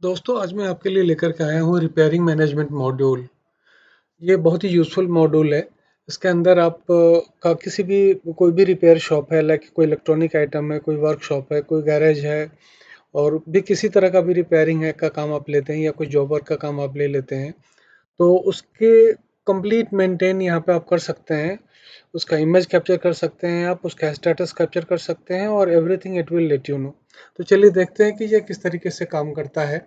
दोस्तों आज मैं आपके लिए लेकर के आया हूँ रिपेयरिंग मैनेजमेंट मॉड्यूल। ये बहुत ही यूज़फुल मॉड्यूल है। इसके अंदर आप का किसी भी कोई भी रिपेयर शॉप है, लाइक कोई इलेक्ट्रॉनिक आइटम है, कोई वर्कशॉप है, कोई गैरेज है और भी किसी तरह का भी रिपेयरिंग है का काम आप लेते हैं या कोई जॉब वर्क का काम आप ले लेते हैं, तो उसके कंप्लीट मेंटेन यहाँ पे आप कर सकते हैं। उसका इमेज कैप्चर कर सकते हैं, आप उसका स्टेटस कैप्चर कर सकते हैं और everything it will let you know. तो चलिए देखते हैं कि ये किस तरीके से काम करता है।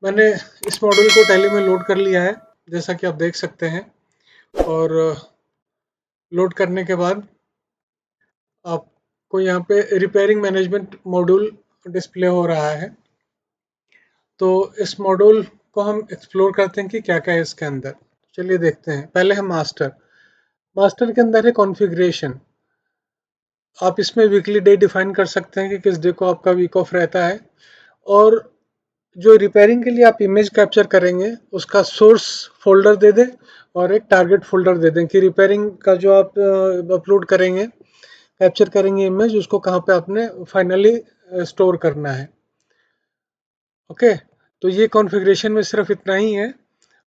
मैंने इस मॉड्यूल को टैली में लोड कर लिया है, जैसा कि आप देख सकते हैं। और लोड करने के बाद आपको यहाँ पे रिपेयरिंग मैनेजमेंट मॉड्यूल डिस्प्ले हो रहा है। तो इस मॉड्यूल को हम एक्सप्लोर करते हैं कि क्या क्या है इसके अंदर। चलिए देखते हैं। पहले हम मास्टर मास्टर के अंदर है कॉन्फ़िगरेशन। आप इसमें वीकली डे डिफाइन कर सकते हैं कि किस डे को आपका वीक ऑफ रहता है। और जो रिपेयरिंग के लिए आप इमेज कैप्चर करेंगे उसका सोर्स फोल्डर दे दें और एक टारगेट फोल्डर दे दें कि रिपेयरिंग का जो आप अपलोड करेंगे, कैप्चर करेंगे इमेज, उसको कहाँ पे आपने फाइनली स्टोर करना है। ओके, तो ये कॉन्फ़िगरेशन में सिर्फ इतना ही है।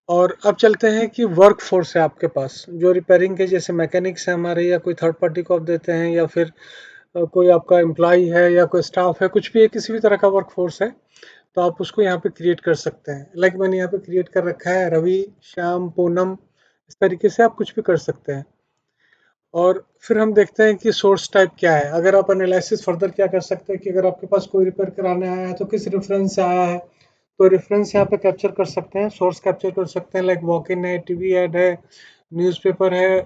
और अब चलते हैं कि वर्क फोर्स है आपके पास जो रिपेयरिंग के, जैसे मैकेनिक्स है हमारे, या कोई थर्ड पार्टी को आप देते हैं, या फिर कोई आपका एम्प्लॉय है या कोई स्टाफ है, कुछ भी है, किसी भी तरह का वर्क फोर्स है, तो आप उसको यहाँ पे क्रिएट कर सकते हैं। लाइक मैंने यहाँ पे क्रिएट कर रखा है रवि, श्याम, पूनम। इस तरीके से आप कुछ भी कर सकते हैं। और फिर हम देखते हैं कि सोर्स टाइप क्या है। अगर आप एनालिसिस फर्दर क्या कर सकते हैं कि अगर आपके पास कोई रिपेयर कराने आया है तो किस रेफरेंस से आया है, तो रेफरेंस यहाँ पे कैप्चर कर सकते हैं, सोर्स कैप्चर कर सकते हैं। लाइक वॉक इन है, टीवी एड है, न्यूज़पेपर है,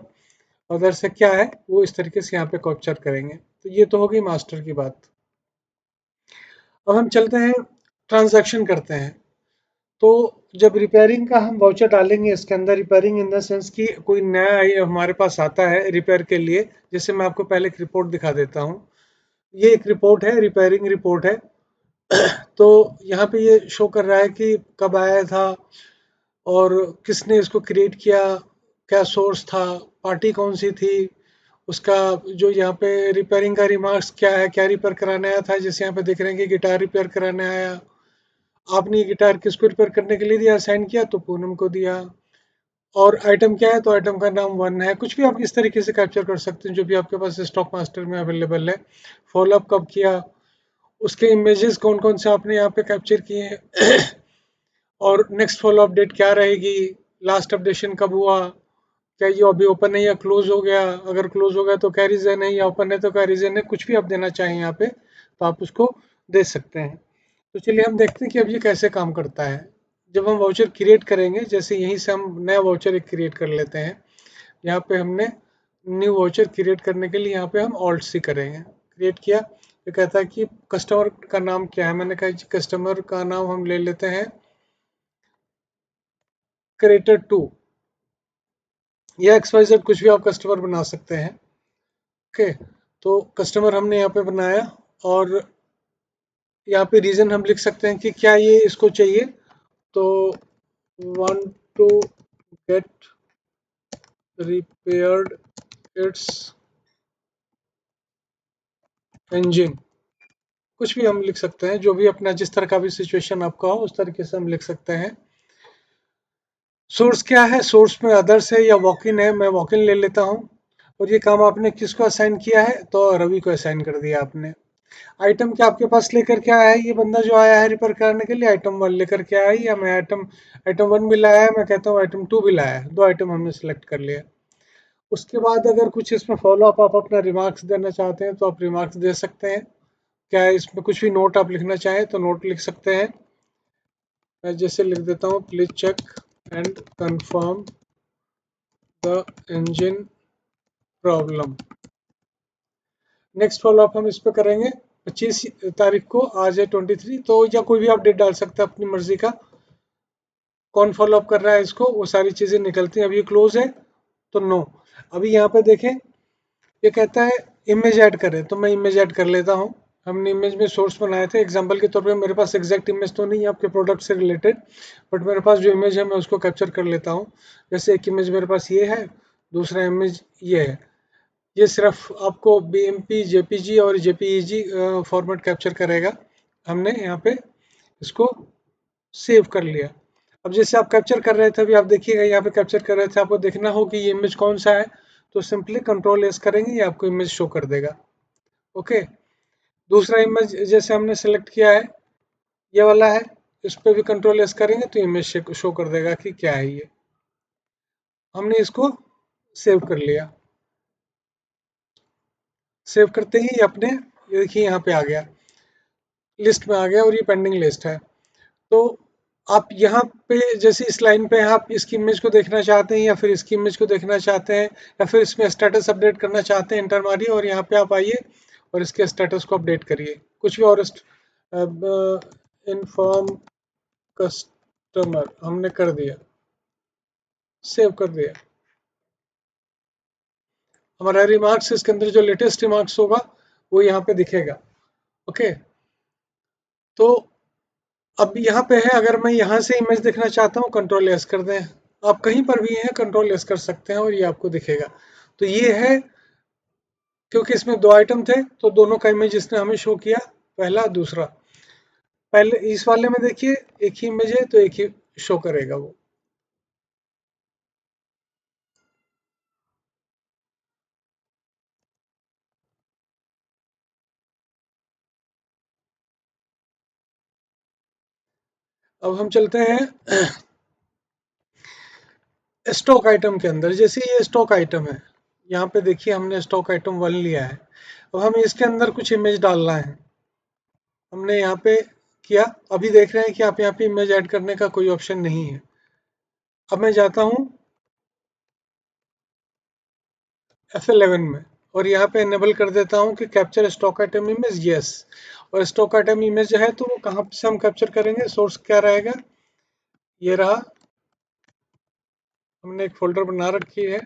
अदर से क्या है वो इस तरीके से यहाँ पे कैप्चर करेंगे। तो ये तो होगी मास्टर की बात। अब हम चलते हैं, ट्रांजैक्शन करते हैं। तो जब रिपेयरिंग का हम वाउचर डालेंगे इसके अंदर, रिपेयरिंग इन द सेंस कि कोई नया हमारे पास आता है रिपेयर के लिए, जैसे मैं आपको पहले एक रिपोर्ट दिखा देता हूँ। ये एक रिपोर्ट है, रिपेयरिंग रिपोर्ट है। तो यहाँ पे ये शो कर रहा है कि कब आया था और किसने इसको क्रिएट किया, क्या सोर्स था, पार्टी कौन सी थी, उसका जो यहाँ पे रिपेयरिंग का रिमार्क्स क्या है, क्या रिपेयर कराने आया था। जैसे यहाँ पे देख रहे हैं कि गिटार रिपेयर कराने आया। आपने ये गिटार किसको रिपेयर करने के लिए दिया, असाइन किया, तो पूनम को दिया। और आइटम क्या है, तो आइटम का नाम 1 है। कुछ भी आप इस तरीके से कैप्चर कर सकते हैं जो भी आपके पास स्टॉक मास्टर में अवेलेबल है। फॉलोअप कब किया, उसके इमेजेस कौन कौन से आपने यहाँ पे कैप्चर किए हैं और नेक्स्ट फॉलो अपडेट क्या रहेगी, लास्ट अपडेशन कब हुआ, क्या ये अभी ओपन है या क्लोज हो गया, अगर क्लोज हो गया तो क्या रीज़न है, या ओपन है तो क्या रीज़न है। कुछ भी आप देना चाहें यहाँ पे तो आप उसको दे सकते हैं। तो चलिए हम देखते हैं कि अब ये कैसे काम करता है। जब हम वाउचर क्रिएट करेंगे, जैसे यहीं से हम नया वाउचर एक क्रिएट कर लेते हैं। यहाँ पे हमने न्यू वाउचर क्रिएट करने के लिए यहाँ पे हम ऑल्ट सी करेंगे। क्रिएट किया, ये कहता है कि कस्टमर का नाम क्या है। मैंने कहा कस्टमर का नाम हम ले लेते हैं क्रिएटर 2 या XYZ, कुछ भी आप कस्टमर बना सकते हैं। ओके, तो कस्टमर हमने यहाँ पे बनाया और यहाँ पे रीज़न हम लिख सकते हैं कि क्या ये इसको चाहिए। तो want to get repaired its engine, कुछ भी हम लिख सकते हैं, जो भी अपना जिस तरह का भी सिचुएशन आपका हो उस तरीके से हम लिख सकते हैं। सोर्स क्या है, सोर्स में अदर्स है या वॉक इन है, मैं वॉक इन ले लेता हूँ। और ये काम आपने किसको असाइन किया है, तो रवि को असाइन कर दिया आपने। आइटम क्या आपके पास लेकर के आया है, ये बंदा जो आया है रिपेयर करने के लिए आइटम 1 लेकर के आया है, या मैं आइटम आइटम 1 भी लाया है, मैं कहता हूँ आइटम 2 भी लाया है। 2 आइटम हमने सेलेक्ट कर लिया। उसके बाद अगर कुछ इसमें फॉलो अप आप अपना रिमार्क्स देना चाहते हैं तो आप रिमार्क्स दे सकते हैं। क्या है इसमें कुछ भी नोट आप लिखना चाहें तो नोट लिख सकते हैं। मैं जैसे लिख देता हूँ, please check and confirm the engine problem. Next follow up हम इस पे करेंगे 25 तारीख को, आज है 23, तो या कोई भी आप डेट डाल सकते हैं अपनी मर्जी का। कौन फॉलो अप कर रहा है इसको, वो सारी चीजें निकलती हैं। अभी ये क्लोज है तो नो। अभी यहाँ पे देखें, ये कहता है इमेज ऐड करें, तो मैं इमेज ऐड कर लेता हूँ। हमने इमेज में सोर्स बनाए थे, एग्जांपल के तौर पे मेरे पास एग्जैक्ट इमेज तो नहीं है आपके प्रोडक्ट से रिलेटेड, बट मेरे पास जो इमेज है मैं उसको कैप्चर कर लेता हूँ। जैसे एक इमेज मेरे पास ये है, दूसरा इमेज ये है। ये सिर्फ आपको बीएमपी, जेपीजी और जेपीईजी फॉर्मेट कैप्चर करेगा। हमने यहाँ पे इसको सेव कर लिया। अब जैसे आप कैप्चर कर रहे थे, अभी आप देखिएगा यहाँ पे कैप्चर कर रहे थे, आपको देखना हो कि ये इमेज कौन सा है, तो सिंपली कंट्रोल एस करेंगे, ये आपको इमेज शो कर देगा। ओके, दूसरा इमेज जैसे हमने सेलेक्ट किया है, ये वाला है, इस पर भी कंट्रोल एस करेंगे तो इमेज शो कर देगा कि क्या है ये। हमने इसको सेव कर लिया। सेव करते ही अपने, ये देखिए यहाँ पे आ गया, लिस्ट में आ गया और ये पेंडिंग लिस्ट है। तो आप यहाँ पे जैसे इस लाइन पे आप इसकी इमेज को देखना चाहते हैं या फिर इसकी इमेज को देखना चाहते हैं या फिर इसमें स्टेटस अपडेट करना चाहते हैं, इंटर मारिए और यहाँ पे आप आइए और इसके स्टेटस को अपडेट करिए, कुछ भी। और इन्फॉर्म कस्टमर हमने कर दिया, सेव कर दिया। हमारा रिमार्क्स, इसके अंदर जो लेटेस्ट रिमार्क्स होगा वो यहाँ पे दिखेगा। ओके, तो अब यहाँ पे है, अगर मैं यहाँ से इमेज देखना चाहता हूँ कंट्रोल एस कर दें, आप कहीं पर भी हैं कंट्रोल एस कर सकते हैं और ये आपको दिखेगा। तो ये है, क्योंकि इसमें दो आइटम थे तो दोनों का इमेज इसने हमें शो किया, पहला दूसरा। पहले इस वाले में देखिए एक ही इमेज है तो एक ही शो करेगा वो। अब हम चलते हैं स्टॉक आइटम के अंदर। जैसे ये स्टॉक आइटम है, यहाँ पे देखिए हमने स्टॉक आइटम 1 लिया है। अब हमें इसके अंदर कुछ इमेज डालना है, हमने यहाँ पे किया। अभी देख रहे हैं कि आप यहाँ पे इमेज ऐड करने का कोई ऑप्शन नहीं है। अब मैं जाता हूँ F11 में और यहाँ पे इनेबल कर देता हूँ कि capture stock item image, yes. और स्टॉक आइटम इमेज है तो वो कहाँ से हम कैप्चर करेंगे, सोर्स क्या रहेगा, ये रहा। हमने एक फोल्डर बना रखी है,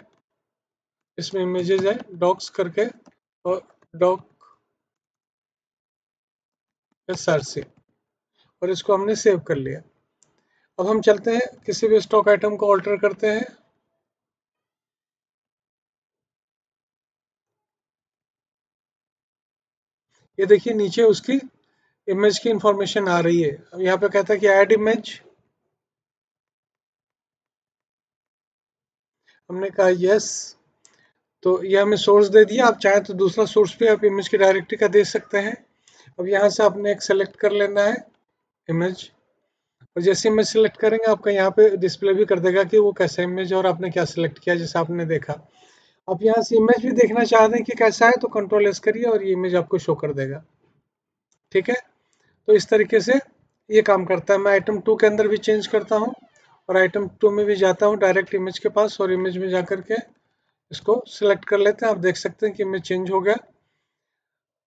इसमें इमेजेस है डॉक्स करके, और डॉक SRC, और इसको हमने सेव कर लिया। अब हम चलते हैं किसी भी स्टॉक आइटम को ऑल्टर करते हैं। ये देखिए नीचे उसकी इमेज की इंफॉर्मेशन आ रही है। अब यहाँ पे कहता है कि ऐड इमेज, हमने कहा यस। तो ये हमें सोर्स दे दिया, आप चाहें तो दूसरा सोर्स भी आप इमेज की डायरेक्टरी का दे सकते हैं। अब यहाँ से आपने एक सेलेक्ट कर लेना है इमेज, और जैसे इमेज सेलेक्ट करेंगे आपका यहाँ पे डिस्प्ले भी कर देगा कि वो कैसा इमेज है और आपने क्या सेलेक्ट किया, जैसे आपने देखा। आप यहाँ से इमेज भी देखना चाहते हैं कि कैसा है तो कंट्रोल एस करिए और ये इमेज आपको शो कर देगा। ठीक है, तो इस तरीके से ये काम करता है। मैं आइटम 2 के अंदर भी चेंज करता हूँ और आइटम 2 में भी जाता हूँ डायरेक्ट इमेज के पास, और इमेज में जाकर के इसको सिलेक्ट कर लेते हैं। आप देख सकते हैं कि इमेज चेंज हो गया।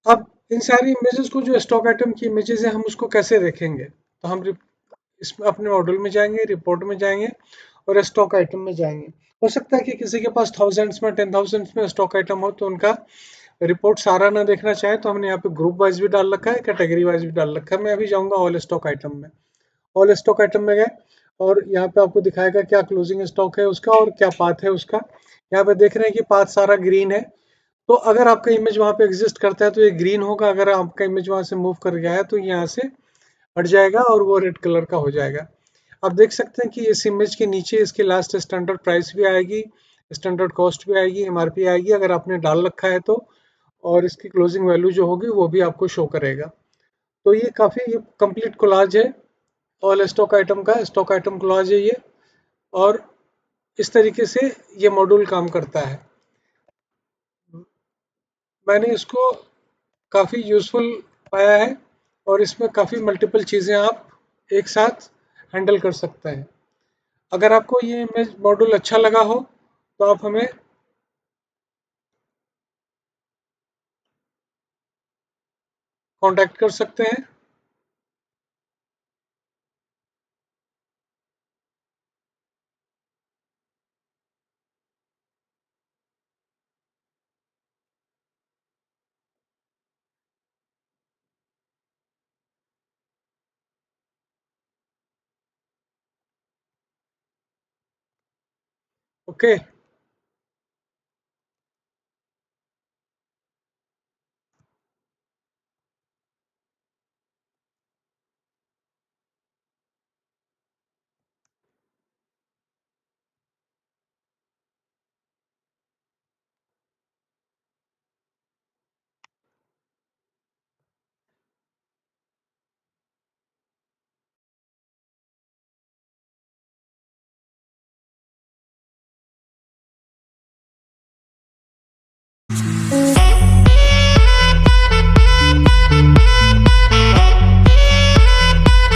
अब इन सारी इमेजेस को, जो स्टॉक आइटम की इमेजेस हैं, हम उसको कैसे देखेंगे, तो हम इसमें अपने मॉड्यूल में जाएंगे, रिपोर्ट में जाएंगे और स्टॉक आइटम में जाएंगे। हो सकता है कि किसी के पास थाउजेंड्स में, 10,000 में स्टॉक आइटम हो तो उनका रिपोर्ट सारा ना देखना चाहे, तो हमने यहाँ पे ग्रुप वाइज भी डाल रखा है, कैटेगरी वाइज भी डाल रखा है। मैं अभी जाऊंगा ऑल स्टॉक आइटम में। ऑल स्टॉक आइटम में गए और यहाँ पे आपको दिखाएगा क्या क्लोजिंग स्टॉक है उसका और क्या पाथ है उसका। यहाँ पे देख रहे हैं कि पाथ सारा ग्रीन है। तो अगर आपका इमेज वहाँ पे एग्जिस्ट करता है तो ये ग्रीन होगा, अगर आपका इमेज वहाँ से मूव कर गया है तो यहाँ से हट जाएगा और वो रेड कलर का हो जाएगा। आप देख सकते हैं कि इस इमेज के नीचे इसकी लास्ट स्टैंडर्ड प्राइस भी आएगी, स्टैंडर्ड कॉस्ट भी आएगी, एमआरपी आएगी अगर आपने डाल रखा है तो, और इसकी क्लोजिंग वैल्यू जो होगी वो भी आपको शो करेगा। तो ये काफ़ी कंप्लीट कोलाज है ऑल स्टॉक आइटम का, स्टॉक आइटम कोलाज है ये। और इस तरीके से ये मॉड्यूल काम करता है। मैंने इसको काफ़ी यूज़फुल पाया है और इसमें काफ़ी मल्टीपल चीज़ें आप एक साथ हैंडल कर सकते हैं। अगर आपको ये इमेज मॉड्यूल अच्छा लगा हो तो आप हमें कांटेक्ट कर सकते हैं। ओके।